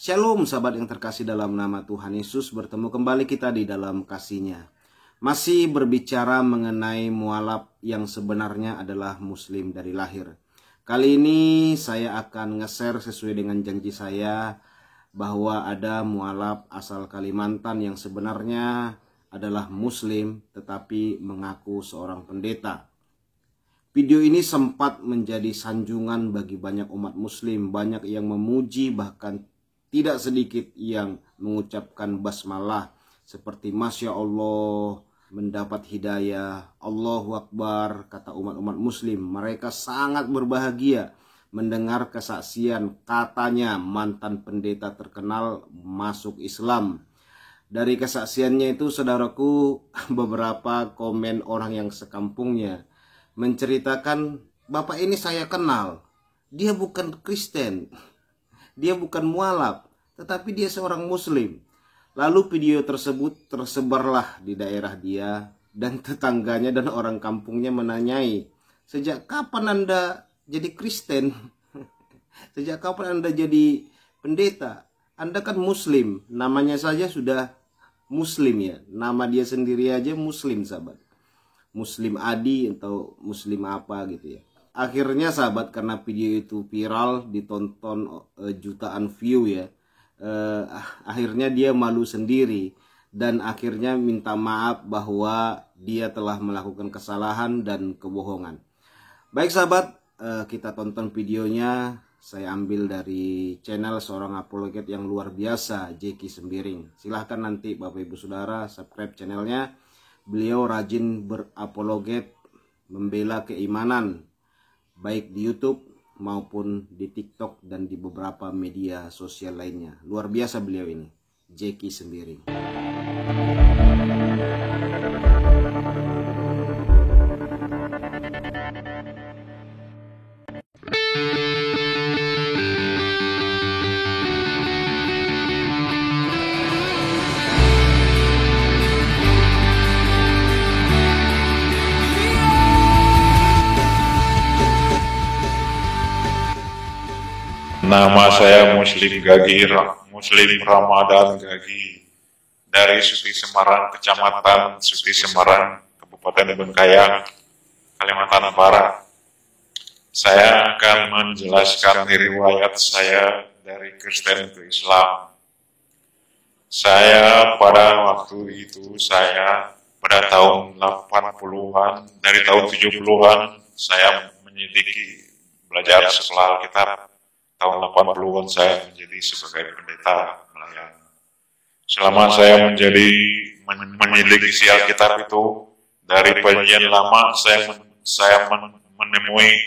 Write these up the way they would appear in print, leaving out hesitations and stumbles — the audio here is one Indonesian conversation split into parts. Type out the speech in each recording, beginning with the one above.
Shalom sahabat yang terkasih dalam nama Tuhan Yesus, bertemu kembali kita di dalam kasih-Nya. Masih berbicara mengenai mualaf yang sebenarnya adalah muslim dari lahir. Kali ini saya akan nge-share sesuai dengan janji saya bahwa ada mualaf asal Kalimantan yang sebenarnya adalah muslim tetapi mengaku seorang pendeta. Video ini sempat menjadi sanjungan bagi banyak umat muslim, banyak yang memuji, bahkan tidak sedikit yang mengucapkan basmalah seperti Masya Allah, mendapat hidayah, Allahu Akbar, kata umat-umat muslim. Mereka sangat berbahagia mendengar kesaksian katanya mantan pendeta terkenal masuk Islam. Dari kesaksiannya itu, saudaraku, beberapa komen orang yang sekampungnya menceritakan, "Bapak ini saya kenal, dia bukan Kristen, dia bukan mualaf, tetapi dia seorang muslim." Lalu video tersebut tersebarlah di daerah dia, dan tetangganya dan orang kampungnya menanyai, "Sejak kapan Anda jadi Kristen? Sejak kapan Anda jadi pendeta? Anda kan muslim, namanya saja sudah muslim ya. Nama dia sendiri aja muslim, sahabat. Muslim Adi atau muslim apa gitu ya." Akhirnya sahabat, karena video itu viral, ditonton jutaan view ya, akhirnya dia malu sendiri dan akhirnya minta maaf bahwa dia telah melakukan kesalahan dan kebohongan. Baik sahabat, kita tonton videonya. Saya ambil dari channel seorang apologet yang luar biasa, Jeki Sembiring. Silahkan nanti Bapak Ibu Saudara subscribe channelnya. Beliau rajin berapologet, membela keimanan, baik di YouTube maupun di TikTok dan di beberapa media sosial lainnya. Luar biasa beliau ini, Jeki Sembiring. Nama saya Muslim Gagi, Muslim Ramadan Gagi, dari Suti Semarang, Kecamatan Suti Semarang, Kabupaten Bengkayang, Kalimantan Barat. Saya akan menjelaskan riwayat saya dari Kristen ke Islam. Saya pada waktu itu, pada tahun 80-an, dari tahun 70-an, saya menyelidiki belajar sekolah Alkitab. Tahun 80-an saya menjadi sebagai pendeta melayani. Selama saya menyelidiki isi Alkitab itu, dari perjanjian lama saya menemui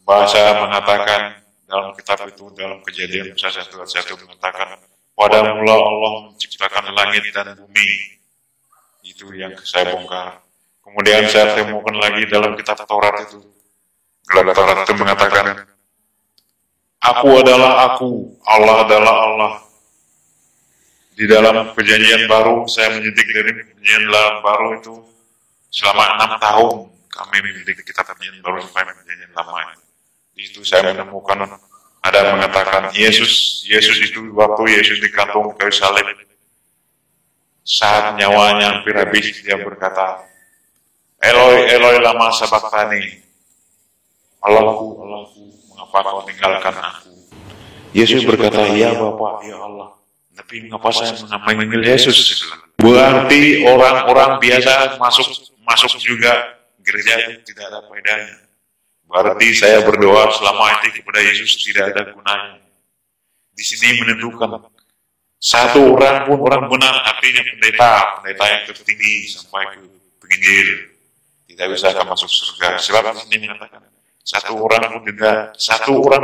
bahasa mengatakan dalam kitab itu, dalam Kejadian 1:1 mengatakan, "Pada mula Allah menciptakan langit dan bumi." Itu yang saya bongkar. Kemudian saya temukan lagi dalam kitab Taurat itu. Dalam Taurat itu mengatakan, "Aku adalah aku, Allah adalah Allah." Di dalam perjanjian baru, saya menyidik dari perjanjian baru itu selama 6 tahun kami menyidik kitab perjanjian baru sampai perjanjian lama. Di situ saya menemukan ada mengatakan Yesus itu waktu Yesus digantung kayu salib, saat nyawanya hampir habis, dia berkata, "Eloi, Eloi lama sabachthani." "Allahku, Allahku, mengapa kau tinggalkan aku?" Yesus berkata, "Ya Bapa, ya Allah, tapi mengapa saya memanggil Yesus?" Berarti orang-orang biasa masuk juga gereja itu tidak ada faedahnya. Berarti saya berdoa selama itu kepada Yesus tidak ada gunanya. Di sini menentukan satu orang pun orang benar, artinya pendeta yang tertinggi sampai ke penginjil tidak bisa akan masuk surga. Sebab di sini mengatakan satu orang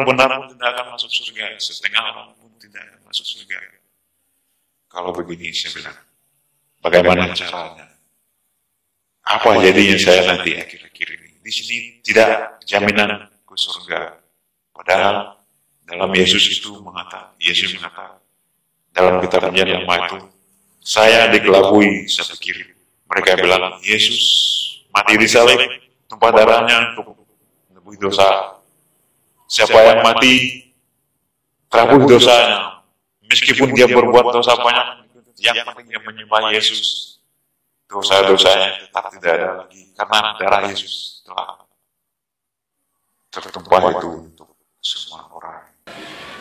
benar pun tidak akan masuk surga, setengah orang pun tidak akan masuk surga. Kalau begini saya bilang, bagaimana caranya? Apa jadinya saya nanti akhir-akhir ini? Di sini tidak jaminan ke surga. Padahal dalam Yesus mengatakan dalam kitab perjanjian lama itu, saya dikelabui, saya pikir mereka bilang Yesus mati di salib, tumpah darahnya untuk menebus dosa. Siapa yang mati terhapus dosanya. Meskipun dia berbuat dosa banyak, yang penting dia menyembah Yesus, dosa-dosanya tetap tidak ada lagi, karena darah Yesus telah tertumpah itu untuk semua orang.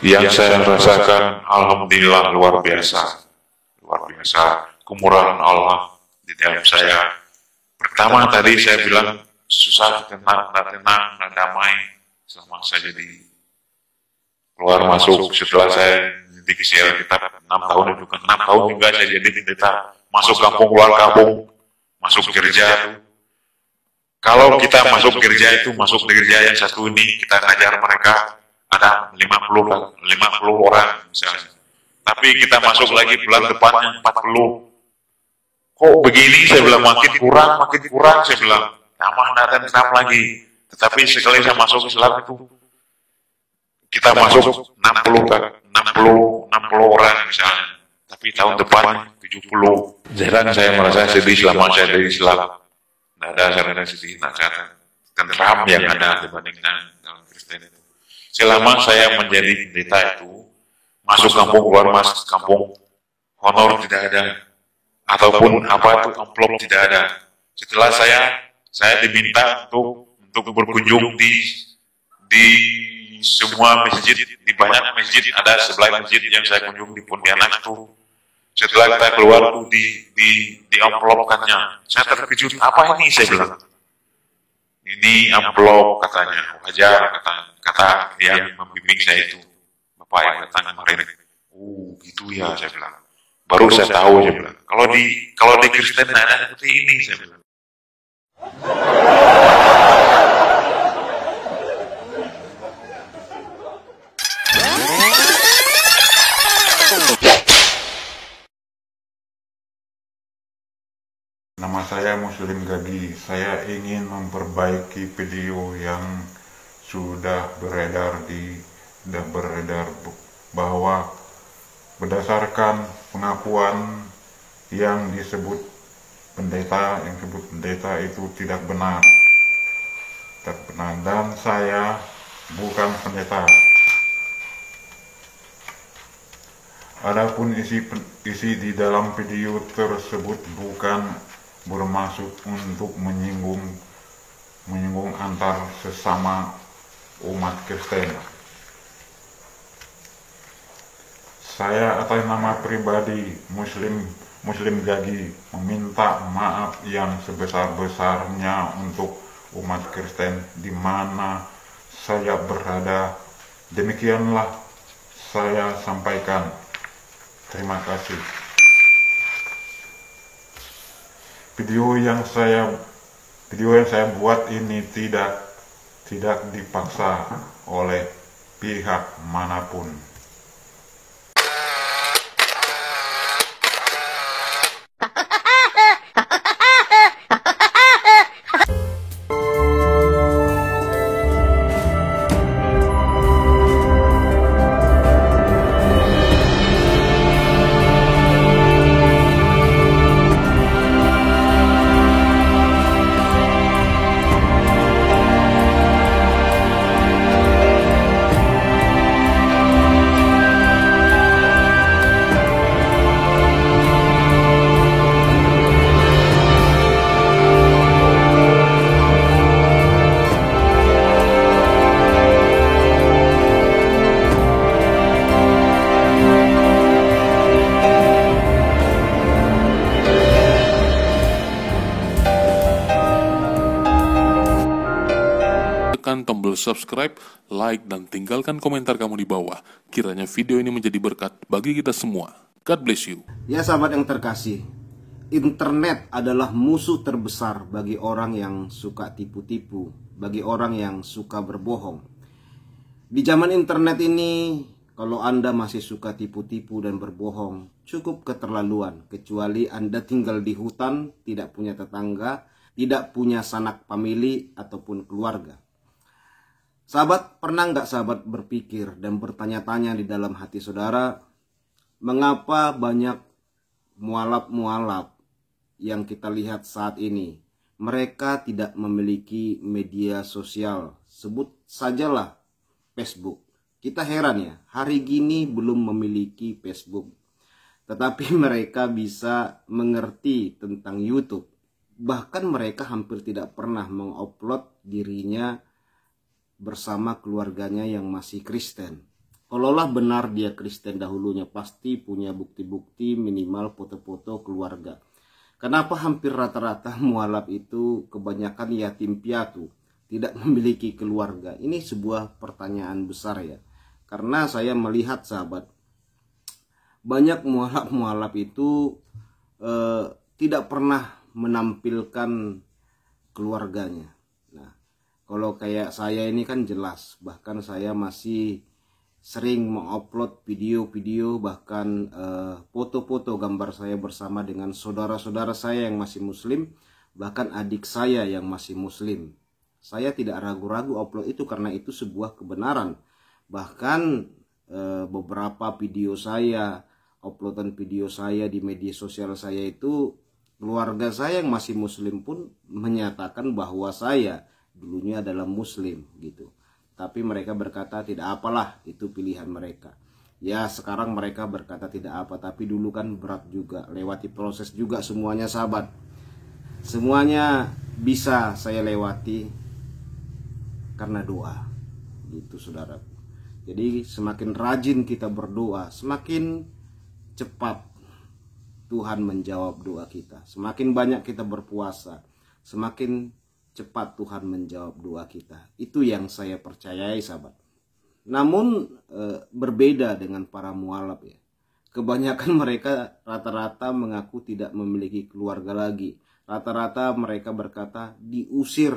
Yang saya rasakan, alhamdulillah, luar biasa kemurahan Allah di dalam saya. Pertama tadi saya bilang susah, tenang, damai selama saya jadi keluar masuk. Setelah saya di KCL kita 6 tahun itu kan 6 tahun juga saya jadi pendeta, masuk kampung keluar kampung, masuk gereja. Kalau kita masuk gereja itu, masuk di gereja yang satu ini, kita ngajar mereka ada 50 orang misalnya. Tapi kita masuk lagi bulan depannya 40. Kok begini, saya bilang, makin kurang, saya bilang, tambah datang Islam lagi. Tetapi sekali saya masuk Islam itu, kita masuk 60 orang misalnya. Tapi tahun depan 70. Jarang saya merasa sedih selama saya dari Islam. Tidak ada saya sedih, tentram yang ada dibandingkan dalam Kristen itu. Selama saya menjadi pendeta itu, masuk kampung, keluar masuk kampung, honor tidak ada, ataupun apa itu amplop tidak ada. Setelah saya diminta untuk berkunjung di semua masjid, di banyak masjid, ada 11 masjid yang saya kunjung di Pontianak itu. Setelah kita keluar tuh di amplopkannya, saya terkejut, apa ini, saya bilang. Ini amplop katanya, wajar kata yang membimbing saya itu, Bapak yang datang kemarin. Gitu ya, saya bilang. Baru saya tahu, saya bilang. Kalau di Kristen ada seperti ini, saya bilang. Nama saya Muslim Gagi. Saya ingin memperbaiki video yang sudah beredar bahwa berdasarkan pengakuan yang disebut pendeta itu tidak benar. Dan saya bukan pendeta. Adapun isi di dalam video tersebut bukan bermaksud untuk menyinggung antar sesama umat Kristen. Saya atas nama pribadi Muslim Gagi meminta maaf yang sebesar-besarnya untuk umat Kristen di mana saya berada. Demikianlah saya sampaikan. Terima kasih. Video yang saya buat ini tidak dipaksa oleh pihak manapun. Tekan tombol subscribe, like, dan tinggalkan komentar kamu di bawah. Kiranya video ini menjadi berkat bagi kita semua. God bless you. Ya sahabat yang terkasih, internet adalah musuh terbesar bagi orang yang suka tipu-tipu, bagi orang yang suka berbohong. Di zaman internet ini, kalau Anda masih suka tipu-tipu dan berbohong, cukup keterlaluan. Kecuali Anda tinggal di hutan, tidak punya tetangga, tidak punya sanak famili ataupun keluarga. Sahabat, pernah nggak sahabat berpikir dan bertanya-tanya di dalam hati saudara, mengapa banyak mualaf-mualaf yang kita lihat saat ini, mereka tidak memiliki media sosial, sebut sajalah Facebook, Kita heran ya, hari gini belum memiliki Facebook, tetapi mereka bisa mengerti tentang YouTube. Bahkan mereka hampir tidak pernah mengupload dirinya bersama keluarganya yang masih Kristen. Kalaulah benar dia Kristen dahulunya, pasti punya bukti-bukti minimal foto-foto keluarga. Kenapa hampir rata-rata mualaf itu kebanyakan yatim piatu, tidak memiliki keluarga? Ini sebuah pertanyaan besar ya. Karena saya melihat sahabat, banyak mualaf itu tidak pernah menampilkan keluarganya. Nah, kalau kayak saya ini kan jelas, bahkan saya masih sering mengupload video-video, bahkan foto-foto gambar saya bersama dengan saudara-saudara saya yang masih muslim, bahkan adik saya yang masih muslim. Saya tidak ragu-ragu upload itu karena itu sebuah kebenaran. Bahkan beberapa video saya, uploadan video saya di media sosial saya itu, keluarga saya yang masih muslim pun menyatakan bahwa saya dulunya adalah muslim gitu. Tapi mereka berkata tidak apalah, itu pilihan mereka. Ya sekarang mereka berkata tidak apa, tapi dulu kan berat juga, lewati proses juga semuanya sahabat. Semuanya bisa saya lewati karena doa gitu saudara. Jadi semakin rajin kita berdoa, semakin cepat Tuhan menjawab doa kita. Semakin banyak kita berpuasa, semakin cepat Tuhan menjawab doa kita. Itu yang saya percayai sahabat. Namun berbeda dengan para mualaf ya. Kebanyakan mereka rata-rata mengaku tidak memiliki keluarga lagi. Rata-rata mereka berkata diusir,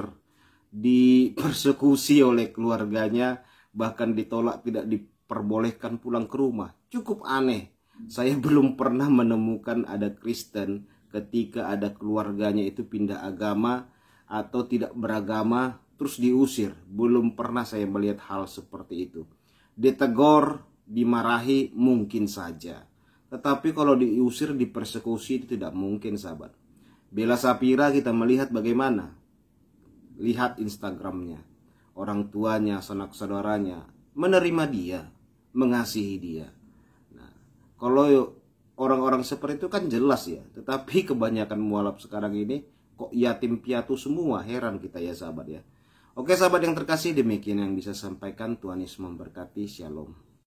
dipersekusi oleh keluarganya, bahkan ditolak, tidak diperbolehkan pulang ke rumah. Cukup aneh. Saya belum pernah menemukan ada Kristen ketika ada keluarganya itu pindah agama atau tidak beragama terus diusir. Belum pernah saya melihat hal seperti itu. Ditegur, dimarahi mungkin saja. Tetapi kalau diusir, dipersekusi itu tidak mungkin sahabat. Bella Sapira kita melihat bagaimana. Lihat Instagramnya. Orang tuanya, sanak saudaranya menerima dia, mengasihi dia. Nah, kalau orang-orang seperti itu kan jelas ya. Tetapi kebanyakan mualaf sekarang ini kok yatim piatu semua. Heran kita ya sahabat ya. Oke sahabat yang terkasih, demikian yang bisa sampaikan. Tuhan Yesus memberkati. Shalom.